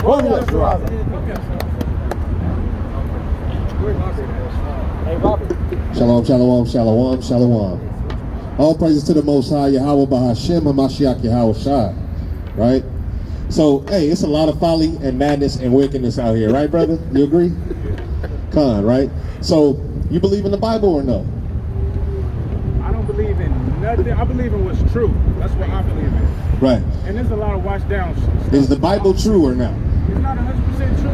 Shalom, shalom, shalom, shalom. All praises to the Most High, Yahweh Bahashem, Hamashiach Yahweh Shai. Right? So, hey, it's a lot of folly and madness and wickedness out here, right, brother? You agree? Con, right? So, you believe in the Bible or no? I don't believe in nothing. I believe in what's true. That's what I believe in. Right. And there's a lot of watch down stuff. Is the Bible true or not? It's not 100% true.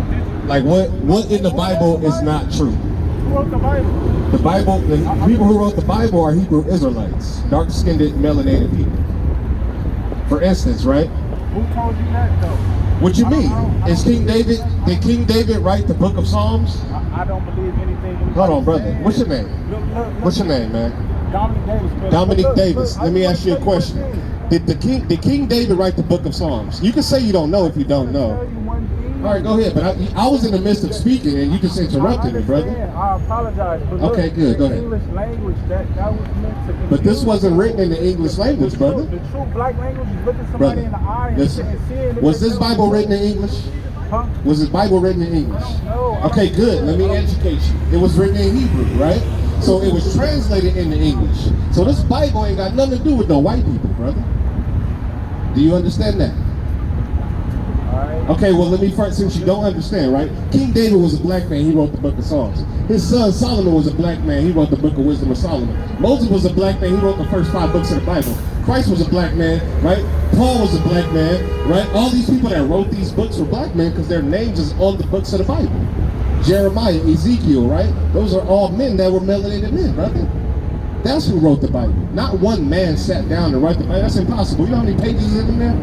Like what in the Bible is not true? Who wrote the Bible? The Bible, the people who wrote the Bible are Hebrewisraelites, dark-skinned, melanated people. For instance, right? Who told you that though? What you mean? Is King David, did King David write the book of Psalms? I don't believe anything. Hold on, brother. What's your name? What's your name, man? Dominic Davis. Dominic Davis. Let me ask you a question. Did King David write the book of Psalms? You can say you don't know if you don't know. All right, go ahead. But I was in the midst of speaking, and you just interrupted me, brother. I apologize. But okay, good. Go ahead. English language that was meant to. But this wasn't written in the English language, brother. The true black language is looking somebody in the eye and seeing. Was this Bible written in English? Huh? Was this Bible written in English? No. Okay, good. Let me educate you. It was written in Hebrew, right? So it was translated into English. So this Bible ain't got nothing to do with no white people, brother. Do you understand that? Okay, well, let me first, since you don't understand, right? King David was a black man, he wrote the book of Psalms. His son Solomon was a black man, he wrote the book of Wisdom of Solomon. Moses was a black man, he wrote the first 5 books of the Bible. Christ was a black man, right? Paul was a black man, right? All these people that wrote these books were black men because their names is on the books of the Bible. Jeremiah, Ezekiel, right? Those are all men that were melanated men, brother. That's who wrote the Bible. Not one man sat down to write the Bible. That's impossible. You know how many pages is in there?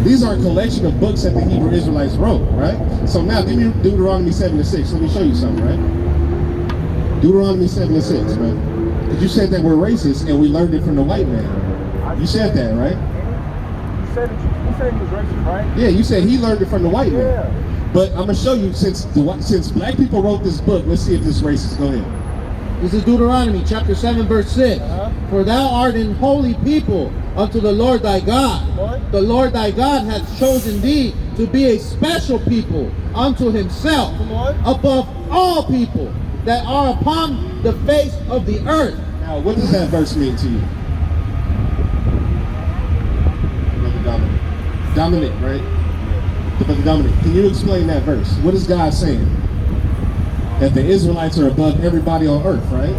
These are a collection of books that the Hebrewisraelites wrote, right? So now, give me Deuteronomy 7:6. Let me show you something, right? Deuteronomy 7:6, right? Because you said that we're racist and we learned it from the white man. You said that, right? You said he was racist, right? Yeah, you said he learned it from the white man. But I'm going to show you, since black people wrote this book, let's see if this is racist. Go ahead. This is Deuteronomy chapter 7 verse 6. For thou art an holy people unto the Lord thy God. The Lord thy God hath chosen thee to be a special people unto himself above all people that are upon the face of the earth. Now, what does that verse mean to you? Brother Dominic, right? Brother Dominic, can you explain that verse? What is God saying? That the Israelites are above everybody on earth, right?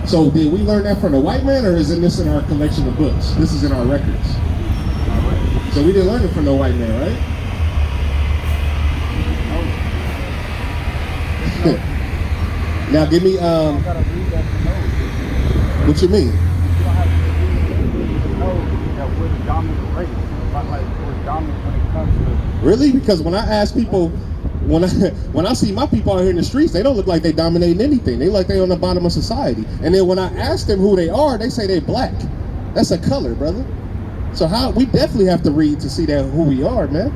So did we learn that from the white man, or is this in our collection of books? This is in our records. So we didn't learn it from the white man, right? Now give me, what you mean? Really? Because when I ask people, when I see my people out here in the streets, they don't look like they dominating anything. They look like they on the bottom of society. And then when I ask them who they are, they say they're black. That's a color, brother. So we definitely have to read to see that who we are, man.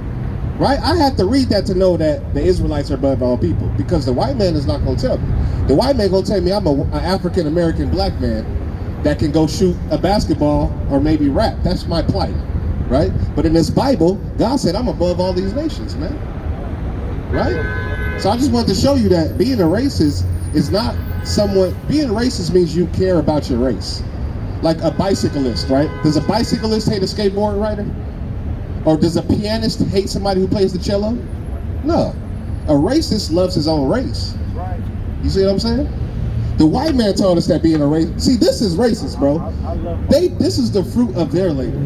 Right? I have to read that to know that the Israelites are above all people, because the white man is not going to tell me. The white man going to tell me I'm an African-American black man that can go shoot a basketball or maybe rap. That's my plight, right? But in this Bible, God said I'm above all these nations, man. Right? So I just wanted to show you that being a racist is not being racist means you care about your race. Like a bicyclist, right? Does a bicyclist hate a skateboard rider? Or does a pianist hate somebody who plays the cello? No. A racist loves his own race. Right. You see what I'm saying? The white man told us that being a racist. See, this is racist, bro. This is the fruit of their labor.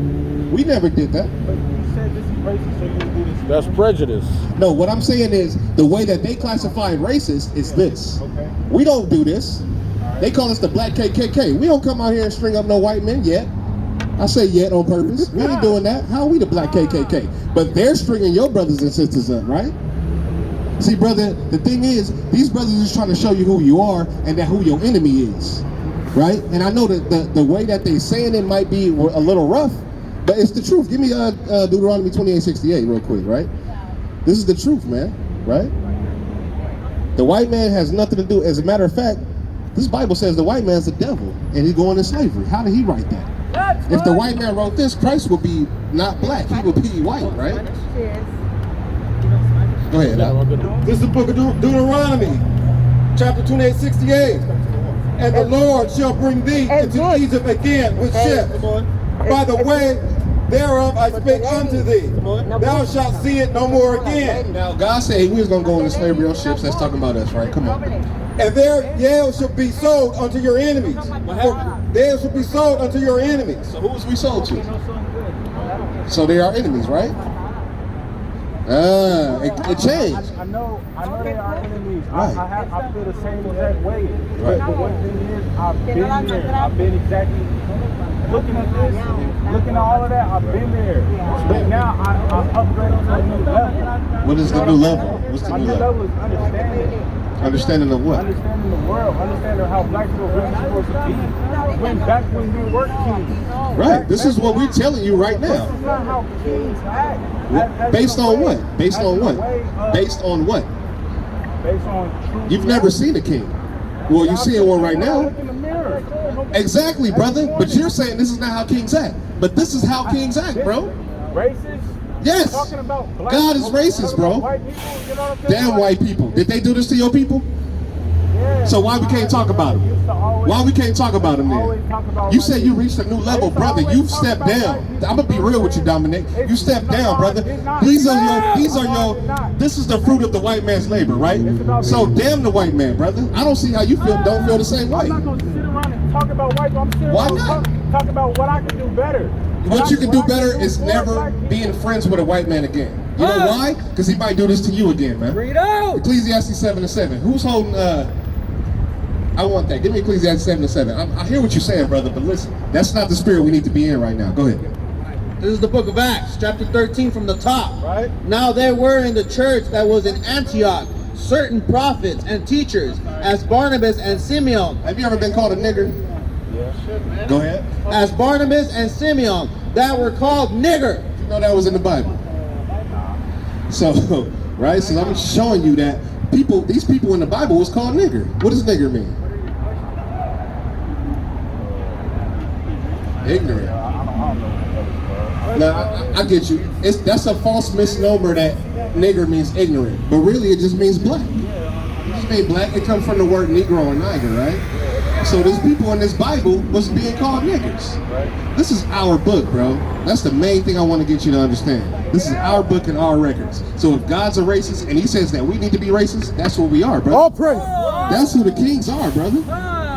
We never did that. But you said this is racist, so you do this. That's prejudice. No, what I'm saying is the way that they classify racist is this. Okay. We don't do this. They call us the black KKK. We don't come out here and string up no white men yet. I say yet on purpose. We ain't doing that. How are we the black KKK? But they're stringing your brothers and sisters up, right? See, brother, the thing is, these brothers are trying to show you who you are and that who your enemy is, right? And I know that the way that they're saying it might be a little rough, but it's the truth. Give me Deuteronomy 28:68 real quick, right? This is the truth, man, right? The white man has nothing to do. As a matter of fact, this Bible says the white man's the devil and he's going to slavery. How did he write that? If the white man wrote this, Christ would be not black. He would be white, right? Go ahead. Al. This is the book of Deuteronomy, chapter 28:68. And the Lord shall bring thee into Egypt again with ships. By the way thereof I spake unto thee. Thou shalt see it no more again. Now, God said we was going to go into slavery on ships. That's talking about us, right? Come on. And their yell shall be sold unto your enemies. For they shall be sold unto your enemies. So who was we sold to? So they are enemies, right? It changed. I know they are enemies. Right. I feel the same exact way. Right. But one thing is, I've been there. I've been exactly looking at this, looking at all of that. I've been there. But now I'm upgrading to a new level. What is the new level? What's the My new new level? level is understanding. Understanding of what? Understanding the world, understanding how black people really supposed to be. When we were kings. Right. This is what we're telling you right This is now. not how kings act. Based on what? Based on what? Based on what? Based on truth. You've never seen a king. Well, you're seeing one right now. Look in the mirror. Exactly, brother. But you're saying this is not how kings act. But this is how kings act, bro. Racist? Yes. Talking about black God is people, racist, bro. white people, you know what I'm saying? Damn white people. Did they do this to your people? Yeah. So why we can't talk about them? Why we can't talk about them then? You said you reached a new level, brother. You've stepped down. I'm gonna be real with you, Dominic. You stepped down, brother. These are your. This is the fruit of the white man's labor, right? So damn the white man, brother. I don't see how you don't feel the same way. I'm not gonna sit around and talk about white people. I'm sitting Why around not? talk about what I can do better. What you can do better is never being friends with a white man again. You know why? Because he might do this to you again, man. Read out. Ecclesiastes 7:7. Who's holding? I want that. Give me Ecclesiastes 7:7. I hear what you're saying, brother, but listen, that's not the spirit we need to be in right now. Go ahead. This is the book of Acts, chapter 13 from the top. Right? Now there were in the church that was in Antioch certain prophets and teachers, as Barnabas and Simeon. Have you ever been called a nigger? Yeah. Go ahead. As Barnabas and Simeon, that were called nigger. You know that was in the Bible. So, right? So I'm showing you that these people in the Bible was called nigger. What does nigger mean? Ignorant. Now, I get you. That's a false misnomer that nigger means ignorant, but really it just means black. It just means black. It comes from the word negro or niger, right? So these people in this Bible was being called niggers. This is our book, bro. That's the main thing I want to get you to understand. This is our book and our records. So if God's a racist and he says that we need to be racist, that's what we are, bro. All praise. That's who the kings are, brother.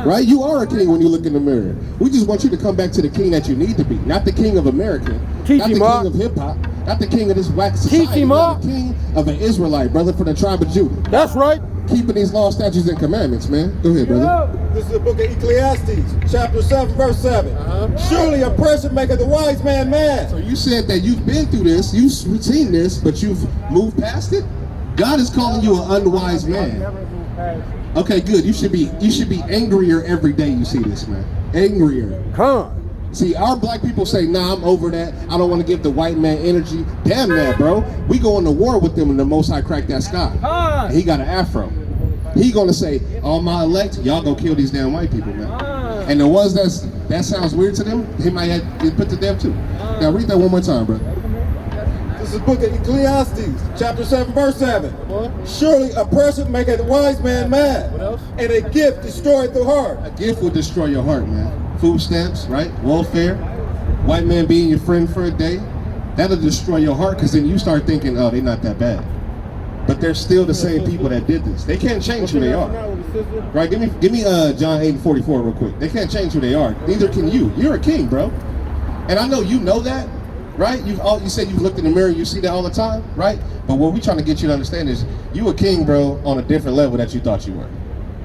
Right? You are a king when you look in the mirror. We just want you to come back to the king that you need to be. Not the king of America. Teach Not the him, king Mark. of hip hop. Not the king of this whack society. Teach him, Not Mark. the king of an Israelite, brother, from the tribe of Judah. That's right. Keeping these laws, statutes, and commandments, man. Go ahead, brother. This is the book of Ecclesiastes, chapter 7, verse 7. Surely oppression maketh the wise man mad. So you said that you've been through this, you've seen this, but you've moved past it? God is calling you an unwise man. Never move past it. Okay, good. You should be angrier every day you see this, man. Angrier. Come. See, our black people say, nah, I'm over that. I don't want to give the white man energy. Damn that, bro. We go into war with them and the Most High crack that sky. And he got an afro. He gonna say, all my elect, y'all go kill these damn white people, man. And the ones that sounds weird to them, he might have to get put to death too. Now read that one more time, bro. This is the book of Ecclesiastes, chapter 7, verse 7. Surely oppression maketh the wise man mad. What else? And a gift destroyeth the heart. A gift will destroy your heart, man. Food stamps, right? Welfare. White man being your friend for a day. That'll destroy your heart because then you start thinking, oh, they're not that bad. But they're still the same people that did this. They can't change who they are. Right? Give me John 8:44 real quick. They can't change who they are. Neither can you. You're a king, bro. And I know you know that, right? You said you've looked in the mirror, you see that all the time, right? But what we're trying to get you to understand is you a king, bro, on a different level that you thought you were.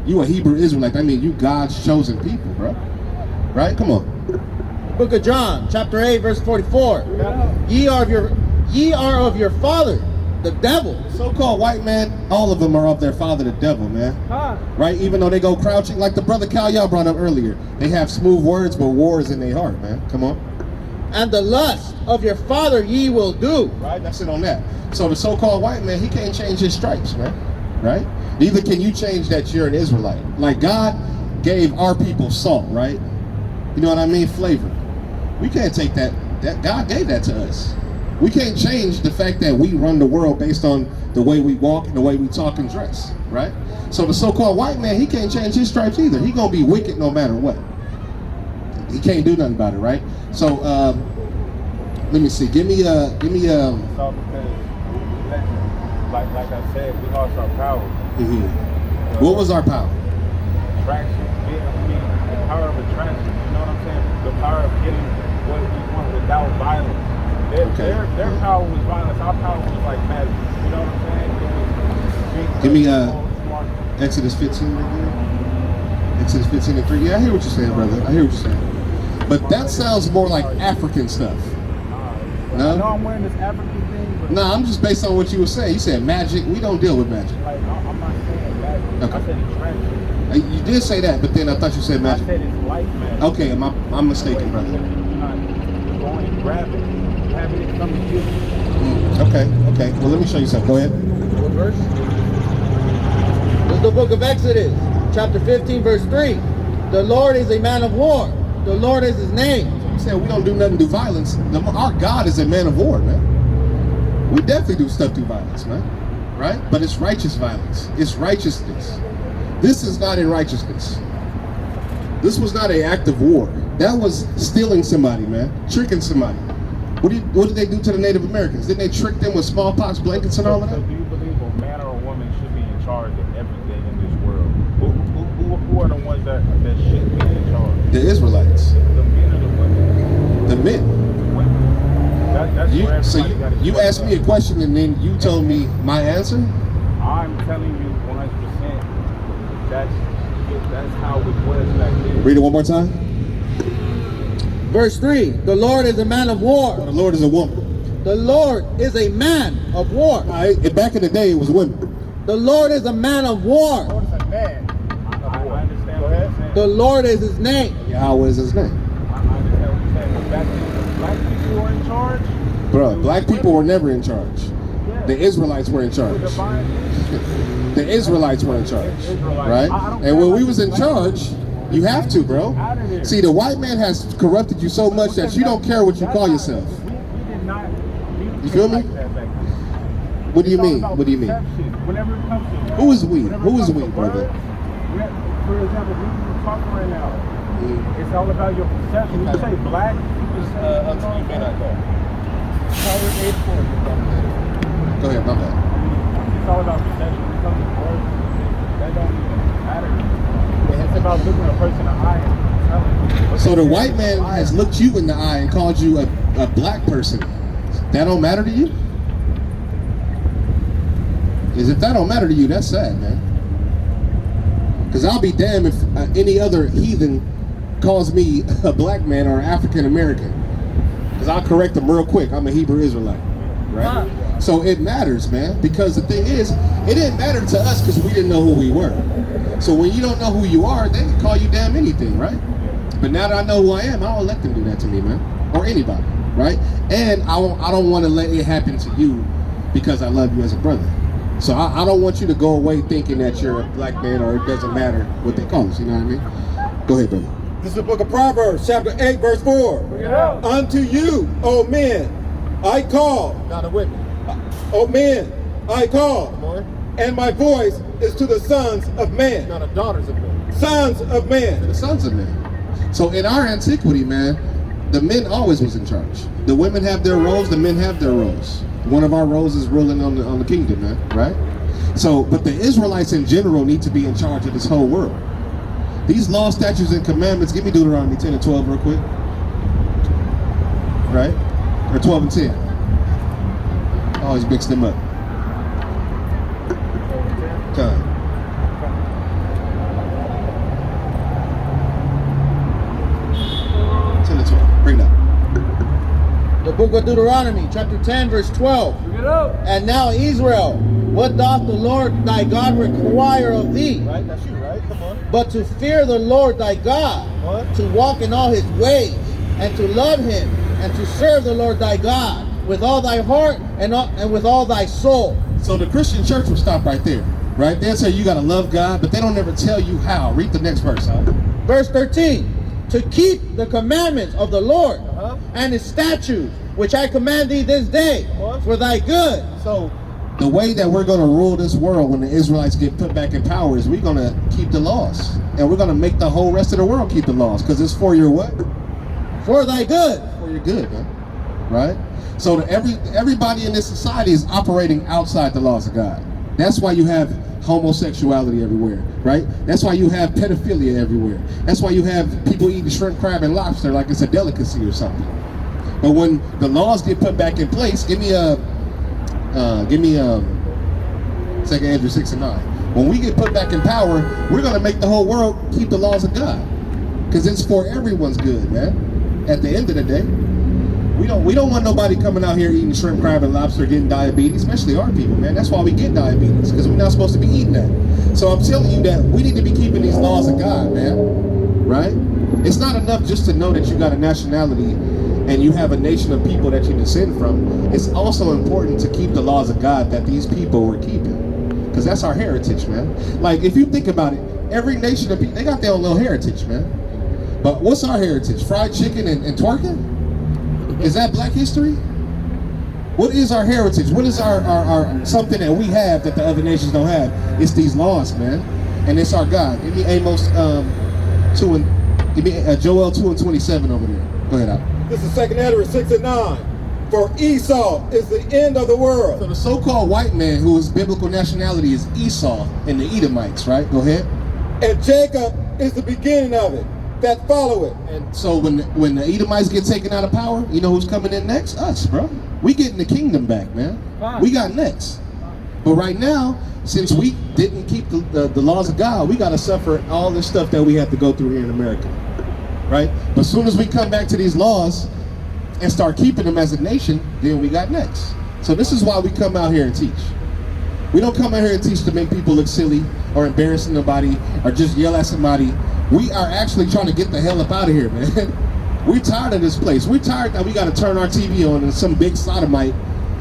You a Hebrew Israelite. I mean, you God's chosen people, bro. Right? Come on. Book of John, chapter 8, verse 44. Ye are of your father, the devil. So-called white man, all of them are of their father, the devil, man. Right? Even though they go crouching, like the brother Cal y'all brought up earlier. They have smooth words, but war is in their heart, man. Come on. And the lust of your father ye will do. Right? That's it on that. So the so-called white man, he can't change his stripes, man. Right? Neither can you change that you're an Israelite. Like God gave our people salt, right? You know what I mean? Flavor. We can't take that. God gave that to us. We can't change the fact that we run the world based on the way we walk and the way we talk and dress, right? So the so-called white man, he can't change his stripes either. He gonna be wicked no matter what. He can't do nothing about it, right? So let me see. Give me It's all because, like I said, we lost our power. What was our power? Attraction. The power of attraction. You know what I'm saying? The power of getting what we want without violence. Their power was violence. Our power was like magic. You know what I'm saying? Give me Exodus 15 again. Exodus 15 and 3. Yeah, I hear what you're saying, brother. I hear what you're saying. But that sounds more like African stuff. I know I'm wearing this African thing, but No, I'm just based on what you were saying. You said magic. We don't deal with magic. like I'm not saying magic. Okay. I said attraction. You did say that, but then I thought you said I magic. said it's like magic. Okay, I'm mistaken, brother. You're not going and grabbing, having it come to you. Okay. Well, let me show you something. Go ahead. What verse? This is the book of Exodus, chapter 15, verse 3. The Lord is a man of war. The Lord is his name. You said we don't do nothing through violence. Our God is a man of war, man. We definitely do stuff through violence, man. Right? But it's righteous violence. It's righteousness. This is not in righteousness. This was not an act of war. That was stealing somebody, man. Tricking somebody. What did they do to the Native Americans? Didn't they trick them with smallpox blankets and all of So that? do you believe a man or a woman should be in charge of everything in this world? Who are the ones that should be in charge? The Israelites. The men or the women? The men. The women. That's where everybody gotta You get asked me a up. question and then you told me my answer? I'm telling you 100%. That's how it was back then. Read it one more time. Verse 3. The Lord is a man of war. The Lord is a woman. The Lord is a man of war. All right, back in the day, it was women. The Lord is a man of war. I understand what you're saying. The Lord is his name. Yahweh is his name. I understand what you're saying. But back then, the black people were in charge. Bro, black people were never in charge. Yeah. The Israelites were in charge. The Israelites were in charge, right? And when we was in charge, you have to, bro. See, the white man has corrupted you so much that you don't care what you call yourself. We did not. You feel me? Like that back then. What do you It's all mean? about What do you mean? perception. Whenever it comes to Who is we? whenever Who it is comes we, to brother? words, for example, we talking right now. It's all about your perception. When you say black, it's Go ahead, my bad. it's all about perception. When it comes to words, that don't even matter. It's about looking a person in the eye and telling them. So the white man has looked you in the eye and called you a black person. That don't matter to you? Because if that don't matter to you, that's sad, man. Because I'll be damned if any other heathen calls me a black man or African American. Because I'll correct them real quick. I'm a Hebrew Israelite, right? So it matters, man. Because the thing is, it didn't matter to us because we didn't know who we were. So when you don't know who you are, they can call you damn anything, right? But now that I know who I am, I don't let them do that to me, man. Or anybody, right? And I don't want to let it happen to you because I love you as a brother. So I don't want you to go away thinking that you're a black man or it doesn't matter what they call us, you know what I mean? Go ahead, brother. This is the book of Proverbs, chapter 8, verse 4. Unto you, O men, I call. Not a women. O men, I call. More. And my voice is to the sons of man. Not a daughters of men. Sons of man. The sons of men. So in our antiquity, man, the men always was in charge. The women have their roles, the men have their roles. One of our roles is ruling on the kingdom, man, right? So, but the Israelites in general need to be in charge of this whole world. These laws, statutes, and commandments, give me Deuteronomy 10 and 12 real quick. Right? Or 12 and 10. I always mix them up. Time. Bring it up. The book of Deuteronomy, chapter 10, verse 12. And now, Israel, what doth the Lord thy God require of thee? Right, that's you, right? Come on. But to fear the Lord thy God, What? to walk in all his ways, and to love him, and to serve the Lord thy God with all thy heart and with all thy soul. So the Christian church will stop right there, right? They'll say you got to love God, but they don't ever tell you how. Read the next verse. Verse 13. To keep the commandments of the Lord and his statutes which I command thee this day, for thy good. So the way that we're going to rule this world when the Israelites get put back in power is we're going to keep the laws. And we're going to make the whole rest of the world keep the laws. Because it's for your what? For thy good. For your good, man. Right? So everybody in this society is operating outside the laws of God. That's why you have homosexuality everywhere, right? That's why you have pedophilia everywhere. That's why you have people eating shrimp, crab, and lobster like it's a delicacy or something. But when the laws get put back in place, give me 2 Andrew 6 and 9. When we get put back in power, we're gonna make the whole world keep the laws of God, because it's for everyone's good, man. At the end of the day, we don't want nobody coming out here eating shrimp, crab, and lobster, getting diabetes, especially our people, man. That's why we get diabetes, because we're not supposed to be eating that. So I'm telling you that we need to be keeping these laws of God, man. Right? It's not enough just to know that you got a nationality and you have a nation of people that you descend from. It's also important to keep the laws of God that these people were keeping, because that's our heritage, man. Like, if you think about it, every nation of people, they got their own little heritage, man. But what's our heritage? Fried chicken and twerking? Is that black history? What is our heritage? What is our something that we have that the other nations don't have? It's these laws, man. And it's our God. Give me Amos 2 and give me Joel 2 and 27 over there. Go ahead, out. This is 2 Ezra 6 and 9. For Esau is the end of the world. So the so-called white man whose biblical nationality is Esau and the Edomites, right? Go ahead. And Jacob is the beginning of it, that follow it. And so when the Edomites get taken out of power, you know who's coming in next? Us, bro. We getting the kingdom back, man. We got next. But right now, since we didn't keep the laws of God, we got to suffer all this stuff that we have to go through here in America, right? But as soon as we come back to these laws and start keeping them as a nation, then we got next. So this is why we come out here and teach. We don't come out here and teach to make people look silly or embarrassing nobody or just yell at somebody. We are actually trying to get the hell up out of here, man. We're tired of this place. We're tired that we got to turn our TV on and some big sodomite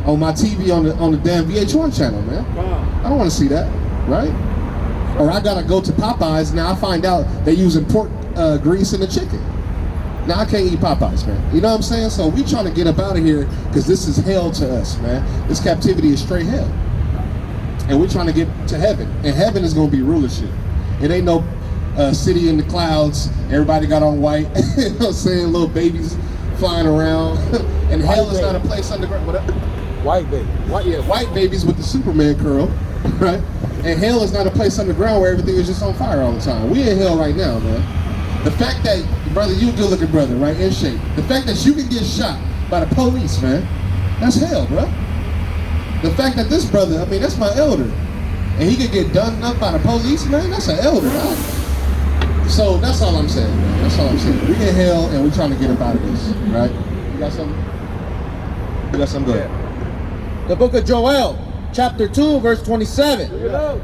on my TV on the damn VH1 channel, man. I don't want to see that, right? Or I got to go to Popeyes, now I find out they're using pork grease in the chicken. Now I can't eat Popeyes, man. You know what I'm saying? So we trying to get up out of here because this is hell to us, man. This captivity is straight hell. And we're trying to get to heaven. And heaven is going to be rulership. It ain't no city in the clouds. Everybody got on white. You know what I'm saying? Little babies flying around. And hell is not a place underground. What up? White baby. White babies with the Superman curl, right? And hell is not a place underground where everything is just on fire all the time. We in hell right now, man. The fact that, brother, you a good looking brother, right? In shape. The fact that you can get shot by the police, man, that's hell, bro. The fact that this brother, I mean, that's my elder, and he could get done up by the police, man, that's an elder, right? So that's all I'm saying, man. That's all I'm saying. We in hell and we trying to get up out of this, right? You got something? You got something good? The book of Joel, chapter 2, verse 27.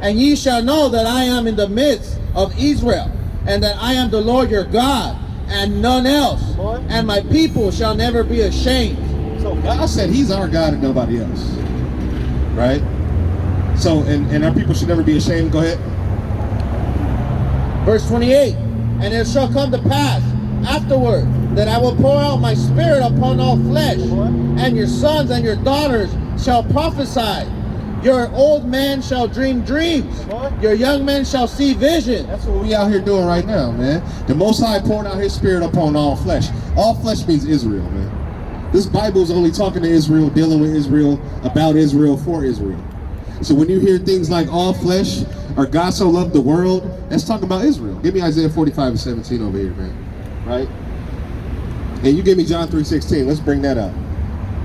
And ye shall know that I am in the midst of Israel, and that I am the Lord your God, and none else. And my people shall never be ashamed. So God said he's our God and nobody else, right? So, and our people should never be ashamed. Go ahead. Verse 28. And it shall come to pass afterward that I will pour out my spirit upon all flesh, and your sons and your daughters shall prophesy. Your old man shall dream dreams. Your young men shall see visions. That's what we out here doing right now, man. The Most High poured out his spirit upon all flesh. All flesh means Israel, man. This Bible is only talking to Israel, dealing with Israel, about Israel, for Israel. So when you hear things like all flesh or God so loved the world, that's talking about Israel. Give me Isaiah 45 and 17 over here, man. Right? And you give me John 3:16. Let's bring that out.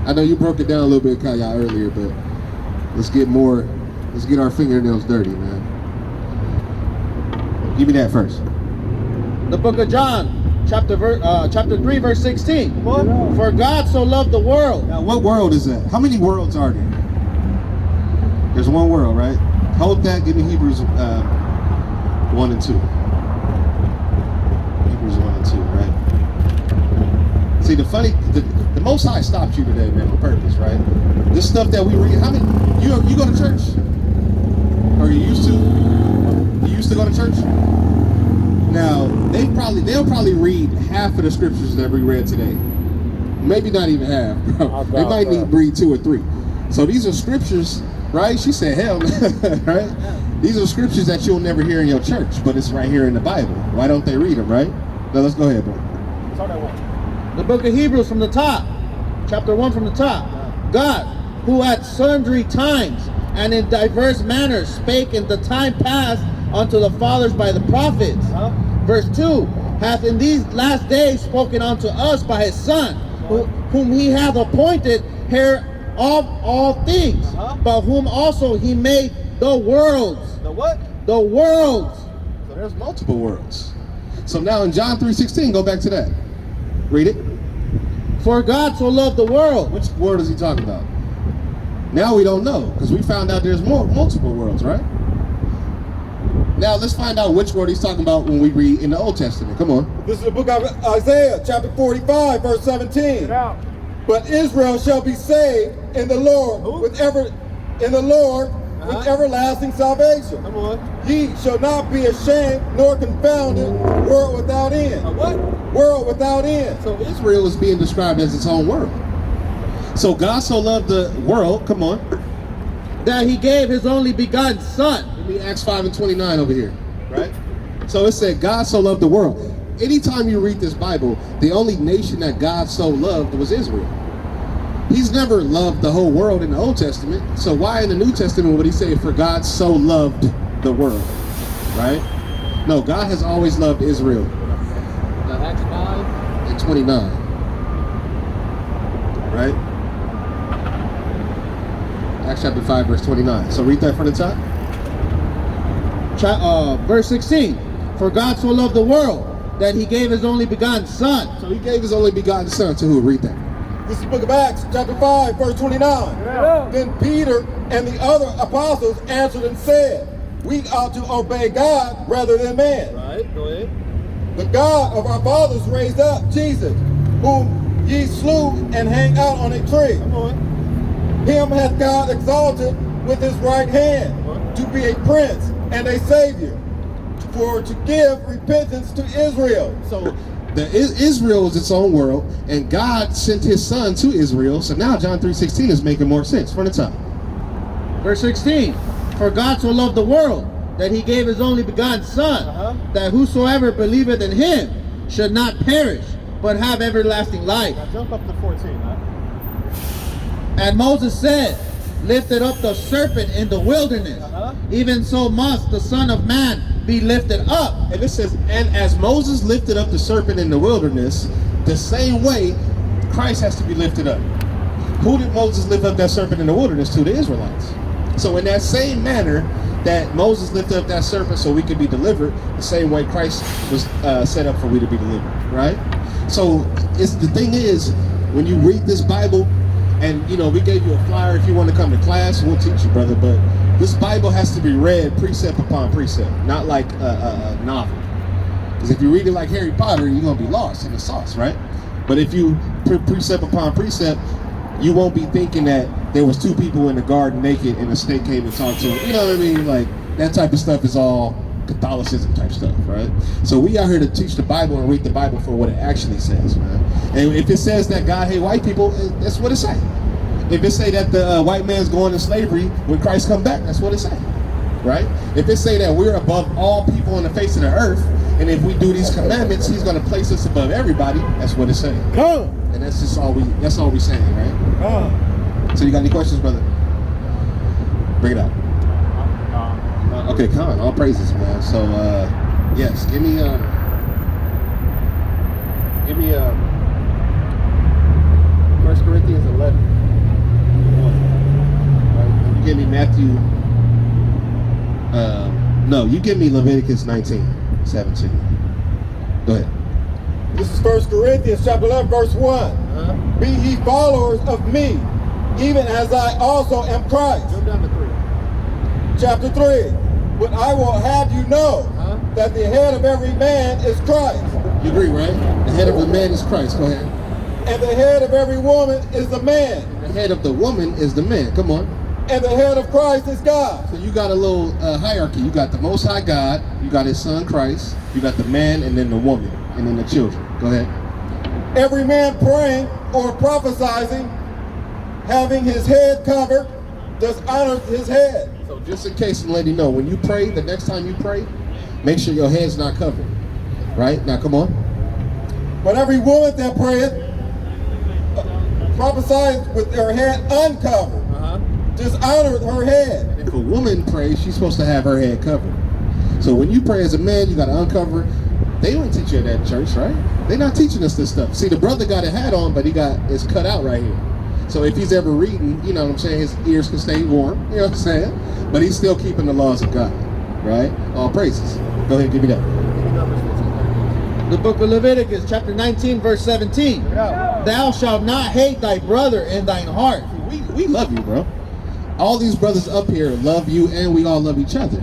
I know you broke it down a little bit, Kaya, earlier, but let's get our fingernails dirty, man. Give me that first. The book of John, chapter 3, verse 16. For God so loved the world. Now, what world is that? How many worlds are there? There's one world, right? Hold that. Give me Hebrews 1 and 2. Hebrews 1 and 2, right? See, the Most High stopped you today, man, on purpose, right? This stuff that we read. How many? You go to church? Or you used to? You used to go to church? Now they'll probably read half of the scriptures that we read today. maybe not even half, bro. They might need breed 2 or 3. So these are scriptures, right? She said, hell, right? These are scriptures that you'll never hear in your church, but it's right here in the Bible. Why don't they read them, right? Now let's go ahead, bro. The book of Hebrews from the top, chapter 1 from the top. God, who at sundry times and in diverse manners spake in the time past unto the fathers by the prophets. Verse 2, hath in these last days spoken unto us by his Son, whom he hath appointed heir of all things, by whom also he made the worlds. The what? The worlds. So there's multiple worlds. So now in John 3:16, go back to that. Read it. For God so loved the world. Which word is he talking about? Now we don't know, because we found out there's multiple worlds, right? Now let's find out which word he's talking about when we read in the Old Testament. Come on. This is the book of Isaiah, chapter 45, verse 17. But Israel shall be saved in the Lord with everlasting salvation. Come on. Ye shall not be ashamed nor confounded, world without end. What? World without end. So Israel is being described as its own world. So God so loved the world, come on, that he gave his only begotten Son. Give me Acts 5:29 over here, right? So it said God so loved the world. Anytime you read this Bible, the only nation that God so loved was Israel. He's never loved the whole world in the Old Testament. So why in the New Testament would he say, for God so loved the world, right? No, God has always loved Israel. Acts 5:29, right? Acts chapter 5, verse 29. So read that from the top. Verse 16. For God so loved the world that he gave his only begotten Son. So he gave his only begotten Son to who? Read that. This is the book of Acts, chapter 5, verse 29. Then Peter and the other apostles answered and said, we ought to obey God rather than man. Right, go ahead. The God of our fathers raised up Jesus, whom ye slew and hanged out on a tree. Come on. Him hath God exalted with his right hand to be a prince and a savior, for to give repentance to Israel. So Israel is its own world, and God sent his Son to Israel. So now John 3:16 is making more sense. From the top. Verse 16. For God so loved the world that he gave his only begotten Son, that whosoever believeth in him should not perish, but have everlasting life. Now jump up to 14, huh? And Moses said, lifted up the serpent in the wilderness, even so must the Son of Man be lifted up. And it says, and as Moses lifted up the serpent in the wilderness, the same way Christ has to be lifted up. Who did Moses lift up that serpent in the wilderness to? The Israelites. So in that same manner that Moses lifted up that serpent so we could be delivered, the same way Christ was set up for we to be delivered, right? So the thing is, when you read this Bible, and you know, we gave you a flyer if you want to come to class, we'll teach you, brother, but this Bible has to be read precept upon precept, not like a novel. Because if you read it like Harry Potter, you're going to be lost in the sauce, right? But if you precept upon precept, you won't be thinking that there was two people in the garden naked and a snake came and talked to them. You know what I mean? Like, that type of stuff is all Catholicism type stuff, right? So we out here to teach the Bible and read the Bible for what it actually says, man. And if it says that God hate white people, that's what it say. If it say that the white man's going to slavery when Christ come back, that's what it say, right? If it say that we're above all people on the face of the earth, and if we do these commandments, he's going to place us above everybody, that's what it's saying. Come. And that's just all we saying, right? So you got any questions, brother? Bring it out. Okay, Khan, all praises, man. So, yes, give me 1 Corinthians 11. Right, you give me Matthew, no, you give me Leviticus 19:17. Go ahead. This is 1 Corinthians chapter 11, verse 1. Be ye followers of me, even as I also am Christ. Jump down to 3. Chapter 3. But I will have you know that the head of every man is Christ. You agree, right? The head of the man is Christ. Go ahead. And the head of every woman is the man. The head of the woman is the man. Come on. And the head of Christ is God. So you got a little hierarchy. You got the Most High God. You got his son Christ. You got the man and then the woman and then the children. Go ahead. Every man praying or prophesying, having his head covered, dishonors his head. So just in case, lady, know, when you pray, the next time you pray, make sure your head's not covered. Right? Now, come on. But every woman that prayeth, prophesies with her head uncovered, dishonoreth her head. If a woman prays, she's supposed to have her head covered. So when you pray as a man, you got to uncover. They don't teach you at that church, right? They're not teaching us this stuff. See, the brother got a hat on, but it's cut out right here. So if he's ever reading, you know what I'm saying, his ears can stay warm, you know what I'm saying? But he's still keeping the laws of God, right? All praises. Go ahead, give me that. The book of Leviticus, chapter 19, verse 17. Thou shalt not hate thy brother in thine heart. We love you, bro. All these brothers up here love you, and we all love each other.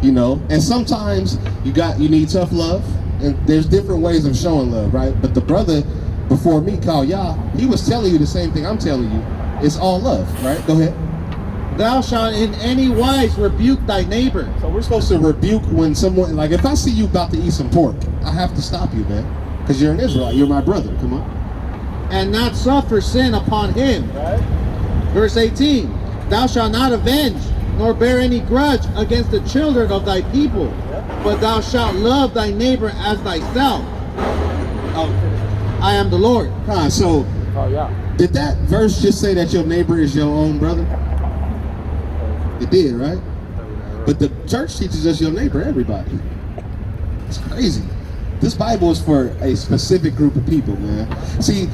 You know, and sometimes you need tough love, and there's different ways of showing love, right? But the brother before me, called Yah, he was telling you the same thing I'm telling you. It's all love, right? Go ahead. Thou shalt in any wise rebuke thy neighbor. So we're supposed to rebuke when someone, like if I see you about to eat some pork, I have to stop you, man, because you're an Israelite. You're my brother. Come on. And not suffer sin upon him. Right. Verse 18. Thou shalt not avenge, nor bear any grudge against the children of thy people, but thou shalt love thy neighbor as thyself. I am the Lord. So, Oh, yeah. did that verse just say that your neighbor is your own brother? It did, right? But the church teaches us your neighbor, everybody. It's crazy. This Bible is for a specific group of people, man. See,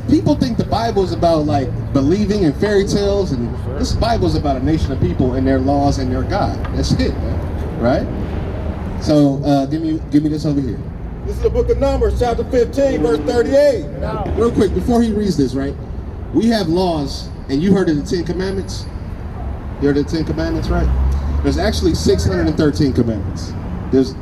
people think the Bible is about like believing in fairy tales, and this Bible is about a nation of people and their laws and their God. That's it, man. Right? So, give me this over here. This is the book of Numbers, chapter 15, verse 38. Real quick, before he reads this, right? We have laws, and you heard of the 10 Commandments? You heard of the 10 Commandments, right? There's actually 613 commandments. There's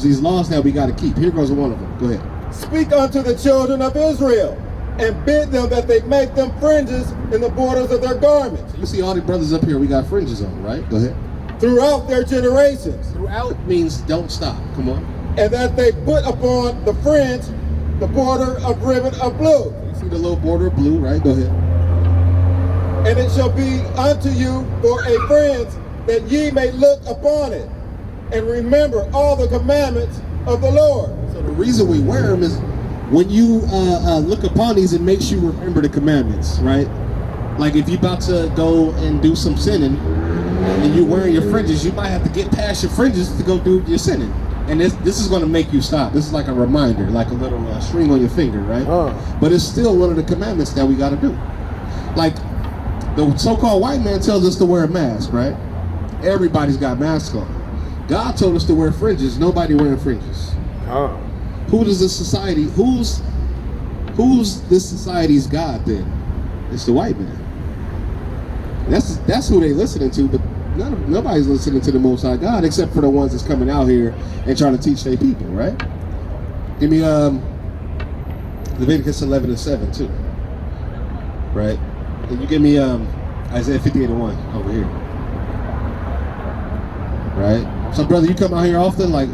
these laws that we got to keep. Here goes one of them. Go ahead. Speak unto the children of Israel, and bid them that they make them fringes in the borders of their garments. You see all the brothers up here, we got fringes on, right? Go ahead. Throughout their generations. Throughout means don't stop. Come on. And that they put upon the fringe the border of ribbon of blue. You see the little border of blue, right? Go ahead. And it shall be unto you for a fringe, that ye may look upon it, and remember all the commandments of the Lord. So the reason we wear them is when you look upon these, it makes you remember the commandments, right? Like if you're about to go and do some sinning, and you're wearing your fringes, you might have to get past your fringes to go do your sinning. And this is going to make you stop. This is like a reminder, like a little string on your finger, right? But it's still one of the commandments that we got to do. Like the so-called white man tells us to wear a mask, right? Everybody's got masks on. God told us to wear fringes. Nobody wearing fringes. Who does this society? Who's this society's God then? It's the white man. That's who they listening to, but nobody's listening to the Most High God except for the ones that's coming out here and trying to teach their people, right? Give me Leviticus 11:7 too, right? And you give me Isaiah 58:1 over here, right? So brother, you come out here often, like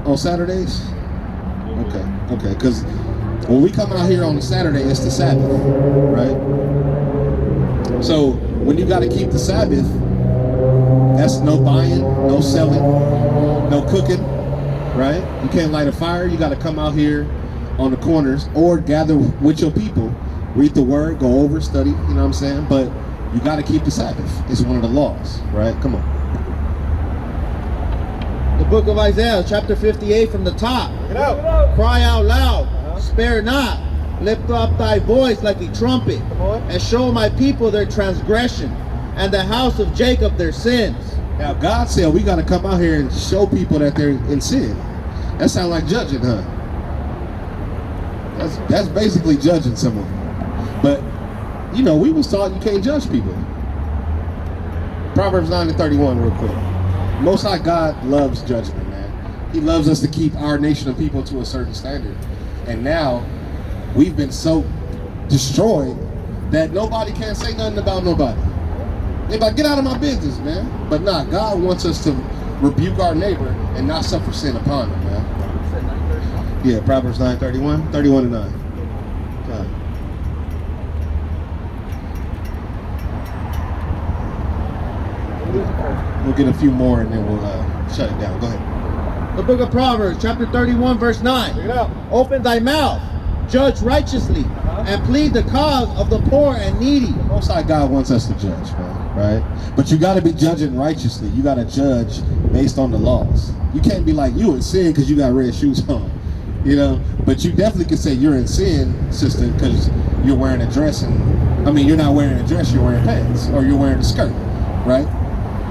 on Saturdays? Okay, because when we come out here on a Saturday, it's the Sabbath, right? So when you got to keep the Sabbath, that's no buying, no selling, no cooking, right? You can't light a fire. You got to come out here on the corners or gather with your people, read the word, go over, study, you know what I'm saying? But you got to keep the Sabbath. It's one of the laws, right? Come on. The book of Isaiah, chapter 58 from the top. Get out. Cry out loud, spare not, lift up thy voice like a trumpet, and show my people their transgression, and the house of Jacob their sins. Now God said we got to come out here and show people that they're in sin. That sounds like judging, huh? That's basically judging someone. But you know, we was taught you can't judge people. Proverbs 9:31 real quick. Most High God loves judgment, man. He loves us to keep our nation of people to a certain standard. And now we've been so destroyed that nobody can say nothing about nobody. They like, get out of my business, man. But nah, God wants us to rebuke our neighbor and not suffer sin upon him, man. Yeah, Proverbs 9:31, 31-9. We'll get a few more and then we'll shut it down. Go ahead. The book of Proverbs, chapter 31, verse 9. Check it out. Open thy mouth, judge righteously, and plead the cause of the poor and needy. Most High God wants us to judge, man, right? But you got to be judging righteously. You got to judge based on the laws. You can't be like, you in sin because you got red shoes on, you know? But you definitely can say you're in sin, sister, because you're wearing a dress and, I mean, you're not wearing a dress, you're wearing pants, or you're wearing a skirt, right?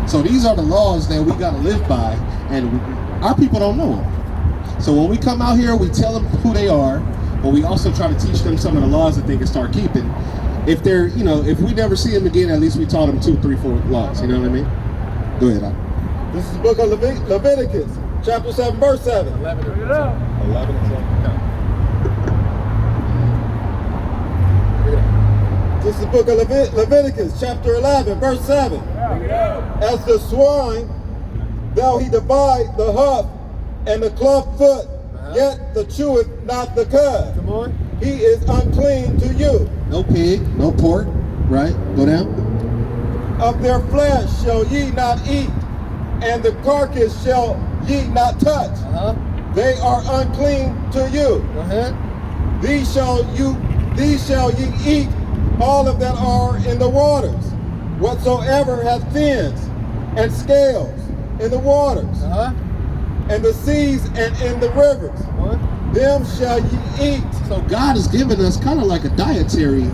So these are the laws that we got to live by, and our people don't know them. So when we come out here, we tell them who they are, but we also try to teach them some of the laws that they can start keeping. If they're, you know, if we never see them again, at least we taught them 2, 3, 4 laws. You know what I mean? Go ahead, Al. This is the book of Leviticus, chapter 7, verse 7. 11 and 10. 11 and 10. This is the book of Leviticus, chapter 11, verse 7. As the swine, thou he divide the hoof and the cleft foot, yet the cheweth not the cud. Come on. He is unclean to you. No pig, no pork, right? Go down. Of their flesh shall ye not eat, and the carcass shall ye not touch. They are unclean to you. Go ahead. These shall ye eat, all of that are in the waters, whatsoever hath fins and scales in the waters, and the seas and in the rivers. Them shall ye eat. So God has given us kind of like a dietary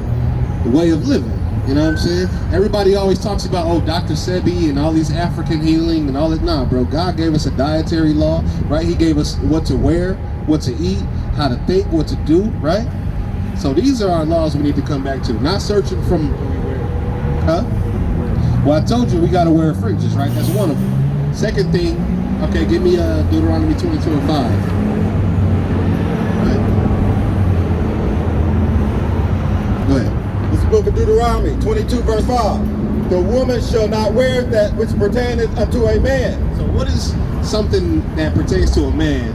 way of living. You know what I'm saying? Everybody always talks about, oh, Dr. Sebi and all these African healing and all that. Nah, bro, God gave us a dietary law, right? He gave us what to wear, what to eat, how to think, what to do, right? So these are our laws we need to come back to. Not searching from, Well, I told you we got to wear fringes, right? That's one of them. Second thing, okay, give me Deuteronomy 22 and 5. Go ahead. This is the book of Deuteronomy, 22, verse 5. The woman shall not wear that which pertaineth unto a man. So what is something that pertains to a man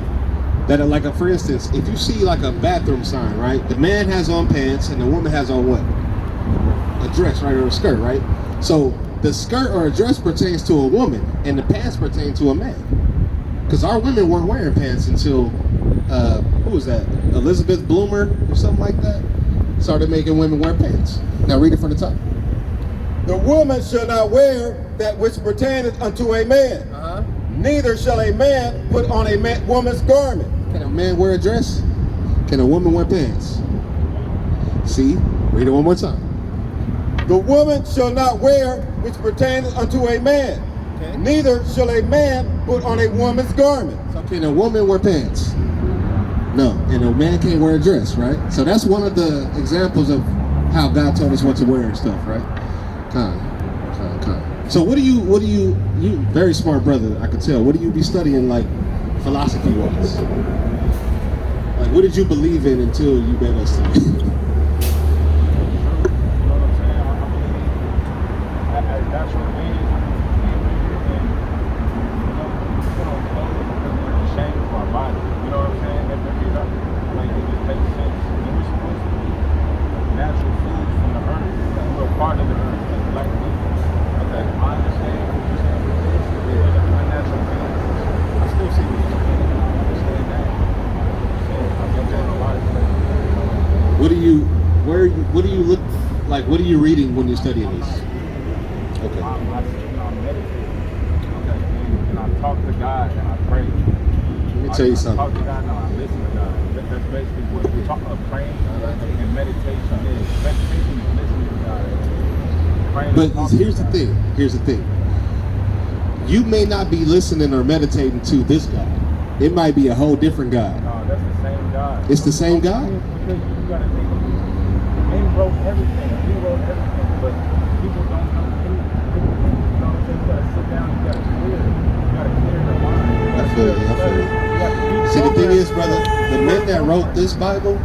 that, like, for instance, if you see like a bathroom sign, right? The man has on pants and the woman has on what? A dress, right? Or a skirt, right? So the skirt or a dress pertains to a woman and the pants pertain to a man. Because our women weren't wearing pants until, who was that? Elizabeth Bloomer or something like that? Started making women wear pants. Now read it from the top. The woman shall not wear that which pertaineth unto a man. Neither shall a man put on a woman's garment. Can a man wear a dress? Can a woman wear pants? See? Read it one more time. The woman shall not wear which pertaineth unto a man. Okay. Neither shall a man put on a woman's garment. So can a woman wear pants? No. And a man can't wear a dress, right? So that's one of the examples of how God told us what to wear and stuff, right? Kind. So what do you very smart brother, I can tell. What do you be studying, like, philosophy wise? Like, what did you believe in until you met us today? You know what I'm saying? I believe that's what it is. And, you know, we put on clothes because we're ashamed of our body. You know what I'm saying? If you know, like, it just makes sense. And we're supposed to eat natural foods from the earth. We're a part of the earth as black people. Okay, I understand what you're saying with this. It's an unnatural thing. I still see what you're saying. I understand that. I get that a lot of places. What do you look like? What are you reading when you're studying this? Okay. I meditate. Okay. And I talk to God and I pray. Let me tell you something. I talk to God and I listen to God. That's basically what we talk about, praying and meditation is. Meditation is listening to God. But here's the thing. You may not be listening or meditating to this God. It might be a whole different God. No, that's the same God. It's the same God? Because you gotta think, men wrote everything. He wrote everything, but people don't know everything. You know what I'm saying? You gotta sit down, you gotta clear their mind. I feel you. See, the thing is, brother, the men that wrote this Bible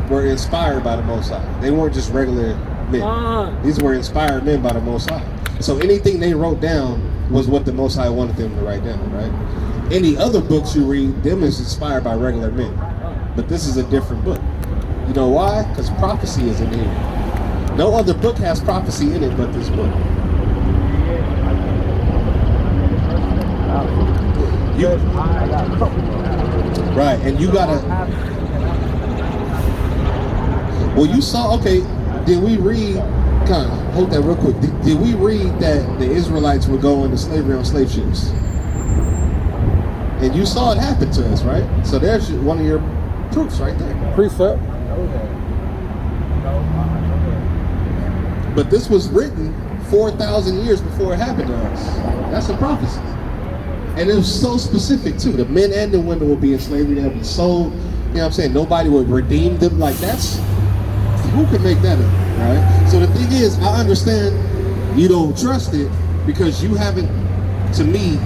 were inspired by the Most High. They weren't just regular men. These were inspired men by the Most High. So anything they wrote down was what the Most High wanted them to write down, right? Any other books you read, them is inspired by regular men. But this is a different book. You know why? Because prophecy is in here. No other book has prophecy in it but this book. Right, and you gotta. Well, you saw. Okay, did we read? Kind of hold that real quick. Did we read that the Israelites were going to slavery on slave ships? And you saw it happen to us, right? So there's one of your proofs right there. Precept. But this was written 4,000 years before it happened to us. That's a prophecy. And it was so specific too. The men and the women would be in slavery. They'd be sold. You know what I'm saying? Nobody would redeem them. Like that's, who could make that up, right? So the thing is, I understand you don't trust it because you haven't, to me,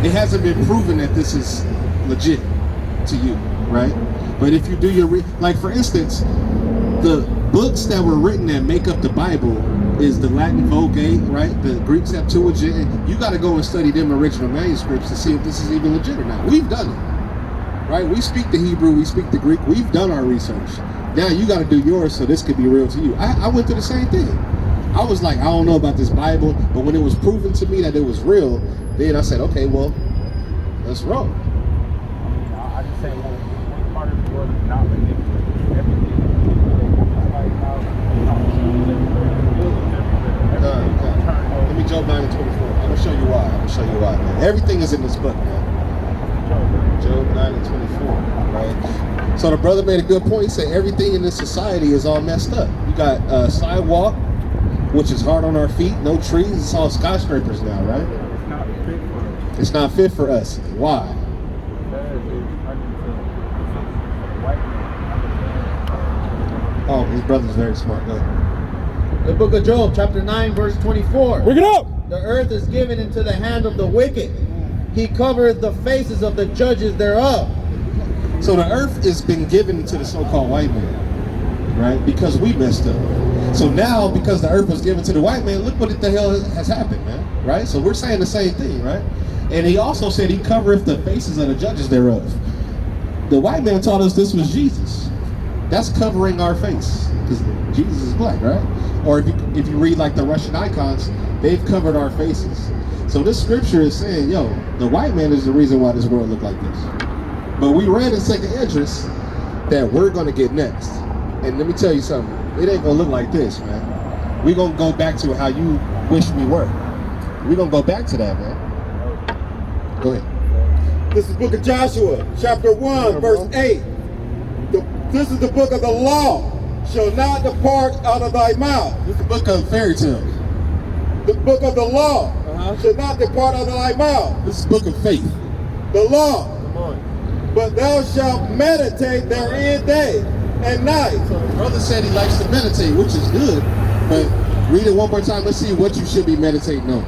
it hasn't been proven that this is legit to you, right? But if you do your, like for instance, the books that were written that make up the Bible is the Latin Vulgate, right? The Greek Septuagint. You got to go and study them original manuscripts to see if this is even legit or not. We've done it, right? We speak the Hebrew, we speak the Greek. We've done our research. Now you got to do yours so this could be real to you. I went through the same thing. I was like, I don't know about this Bible, but when it was proven to me that it was real, then I said, okay, well, let's roll. I just say one part of the world is not manipulated. Everything. Let me Job 9 and 24. I'm gonna show you why. Man. Everything is in this book, man. Job 9 and 24, right? So the brother made a good point. He said everything in this society is all messed up. You got a sidewalk, which is hard on our feet, no trees, it's all skyscrapers now, right? It's not fit for us. Why? Oh, his brother's very smart. Go ahead. The book of Job, chapter 9, verse 24. Bring it up. The earth is given into the hand of the wicked. He covereth the faces of the judges thereof. So the earth has been given to the so-called white man, right? Because we messed up. So now, because the earth was given to the white man, look what the hell has happened, man, right? So we're saying the same thing, right? And he also said he covereth the faces of the judges thereof. The white man taught us this was Jesus. That's covering our face, because Jesus is black, right? Or if you read like the Russian icons, they've covered our faces. So this scripture is saying, yo, the white man is the reason why this world look like this. But we read in second interest that we're gonna get next. And let me tell you something, it ain't gonna look like this, man. We're gonna go back to how you wish we were. We're gonna go back to that, man. Go ahead. This is the book of Joshua, chapter 1, verse 8. This is the book of the law. Shall not depart out of thy mouth. This is the book of fairy tales. The book of the law shall not depart out of thy mouth. This is the book of faith. The law. But thou shalt meditate therein day and night. So the brother said he likes to meditate, which is good. But read it one more time. Let's see what you should be meditating on.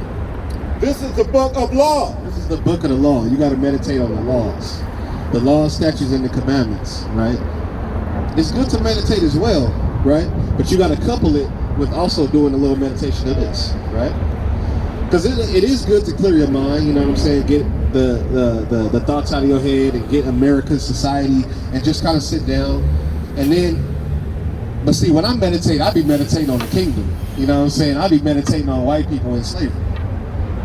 This is the book of law. This is the book of the law. You got to meditate on the laws. The laws, statutes, and the commandments, right? It's good to meditate as well, right? But you got to couple it with also doing a little meditation of this, right? Because it is good to clear your mind, you know what I'm saying? Get the thoughts out of your head and get American society and just kind of sit down. And then, but see, when I meditate, I be meditating on the kingdom. You know what I'm saying? I be meditating on white people in slavery.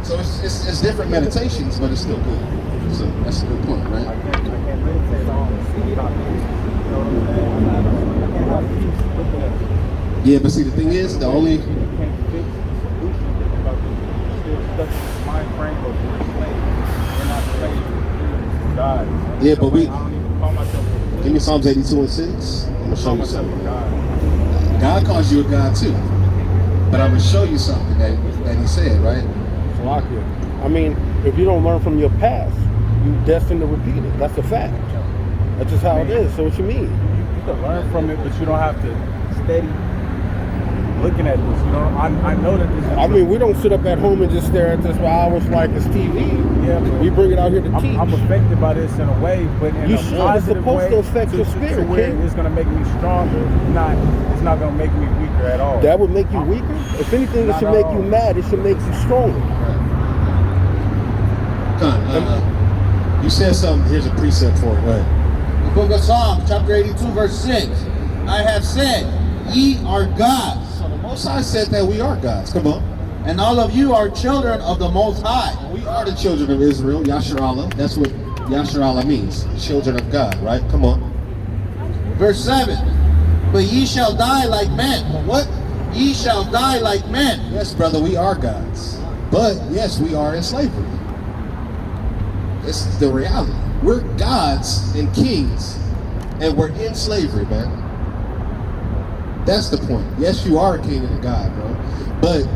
So it's different meditations, but it's still good. So that's a good point, right? I can't meditate on Yeah, but see, the thing is, the only mind frame of we're slaves. We're not slaves. We're God. Yeah, but we. I don't even call myself a slave. Give me Psalms 82 and 6. I'm gonna show you something. God. God calls you a God too, but I'm gonna show you something that He said, right? I mean, if you don't learn from your past, you're destined to repeat it. That's a fact. That's just how it is. So what you mean? You can learn from it, but you don't have to steady looking at this. You know, I know that this is. I mean, we don't sit up at home and just stare at this for hours like it's TV. Yeah, but we bring it out here to teach. I'm affected by this in a way, but in a positive way. It's supposed to affect your spirit, to where it's going to make me stronger. It's not going to make me weaker at all. That would make you weaker? If anything, it should make you mad. It should make you stronger. You said something. Here's a precept for it. Right. The book of Psalms, chapter 82, verse 6. I have said, ye are gods, So the Most High said that we are gods. Come on. and all of you are children of the Most High. We are the children of Israel, Yasharallah. That's what Yasharallah means, children of God, right? Come on. Verse 7. But ye shall die like men. What? Ye shall die like men. Yes, brother, we are gods. But yes, we are in slavery. This is the reality. We're gods and kings, and we're in slavery, man. That's the point. Yes, you are a king and a god, bro. But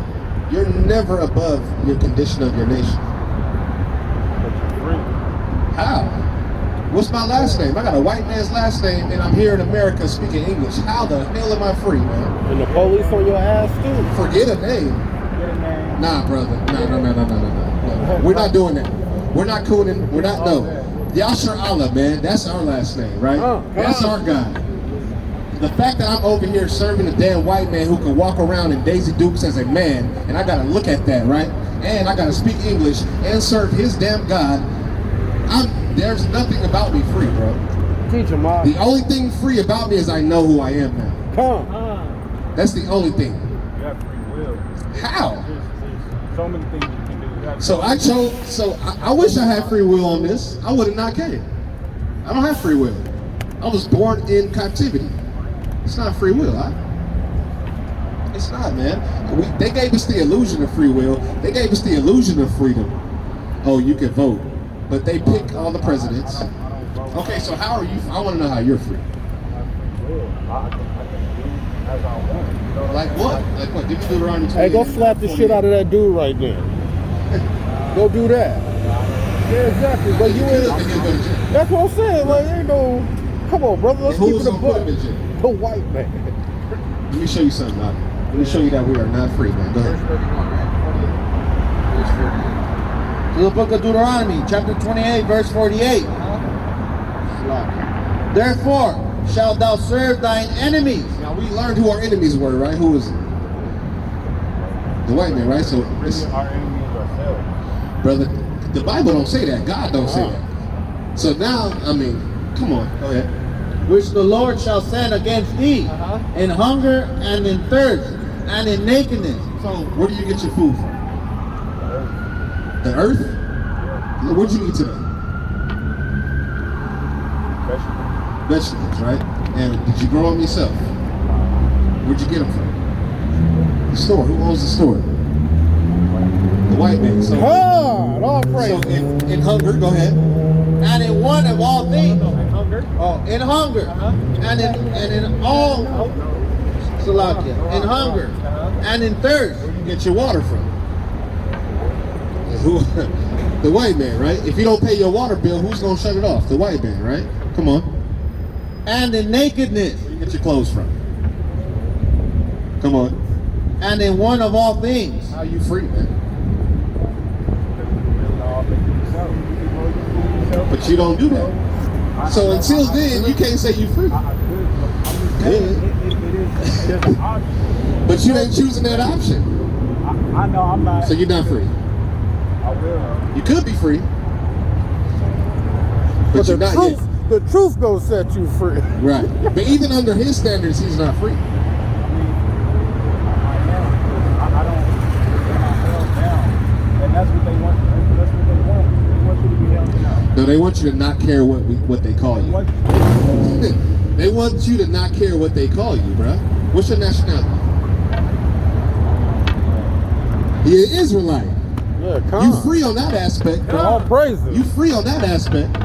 you're never above your condition of your nation. But you're free. How? What's my last name? I got a white man's last name, and I'm here in America speaking English. How the hell am I free, man? And the police on your ass too. Forget a name. Get a name. Nah, brother. No. We're not doing that. We're not cooning. We're not, no. Yashar Allah, man. That's our last name, right? That's our God. The fact that I'm over here serving a damn white man who can walk around in Daisy Dukes as a man, and I gotta look at that, right? And I gotta speak English and serve his damn God. There's nothing about me free, bro. Teach him, Ma. The only thing free about me is I know who I am now. Come. That's the only thing. You have free will. How? There's so many things you can do. You have So I chose. So I wish I had free will on this. I would have not cared. I don't have free will. I was born in captivity. It's not free will, huh? It's not, man. They gave us the illusion of free will. They gave us the illusion of freedom. Oh, you can vote, but they pick all the presidents. Okay, so how are you? I want to know how you're free. free will. I can do as I want. You know what Like I'm what? saying? Like what? Give me Deuteronomy 28. Hey, go slap the shit out of that dude right there. Go do that. Yeah, exactly. But you ain't. That's what I'm saying. Like, ain't no. Come on, brother. Let's keep Who's it a gonna put buck. him in jail? The white man. Let me show you something, Doc. Let me show you that we are not free, man. Go ahead. To the book of Deuteronomy, chapter 28, verse 48. Therefore shalt thou serve thine enemies. Now we learned who our enemies were, right? Who was it? The white man, right? So, Really, our enemies ourselves. brother, the Bible don't say that. God don't say that. So now, I mean, come on, go ahead. Which the Lord shall send against thee in hunger and in thirst and in nakedness. So where do you get your food from? The earth? What'd you eat today? Vegetables, right? And did you grow them yourself? Where'd you get them from? The store. Who owns the store? The white man. So, God, all so praise. in hunger, go ahead. And in one of all things. Oh, In hunger. And in all Salakia. In hunger. And in thirst. where you get your water from? Who? The white man, right? If you don't pay your water bill, who's gonna shut it off? The white man, right? Come on. And in nakedness. Where you get your clothes from? Come on. And in one of all things. How you free, man? But you don't do that. So until then, you can't say you free. Good. It is an option. But you ain't choosing that option. I know I'm not. So you're not free. I will. You could be free. But But you're the not truth, yet. the truth gonna set you free. Right. But even under his standards, he's not free. I don't get my held down. And that's what they want. That's what they want. They want you to be held down. No, they want you to not care what they call you. They want you to not care what they call you, bruh. What's your nationality? You're an Israelite. Yeah, come. You free on that aspect. All praises. You free on that aspect.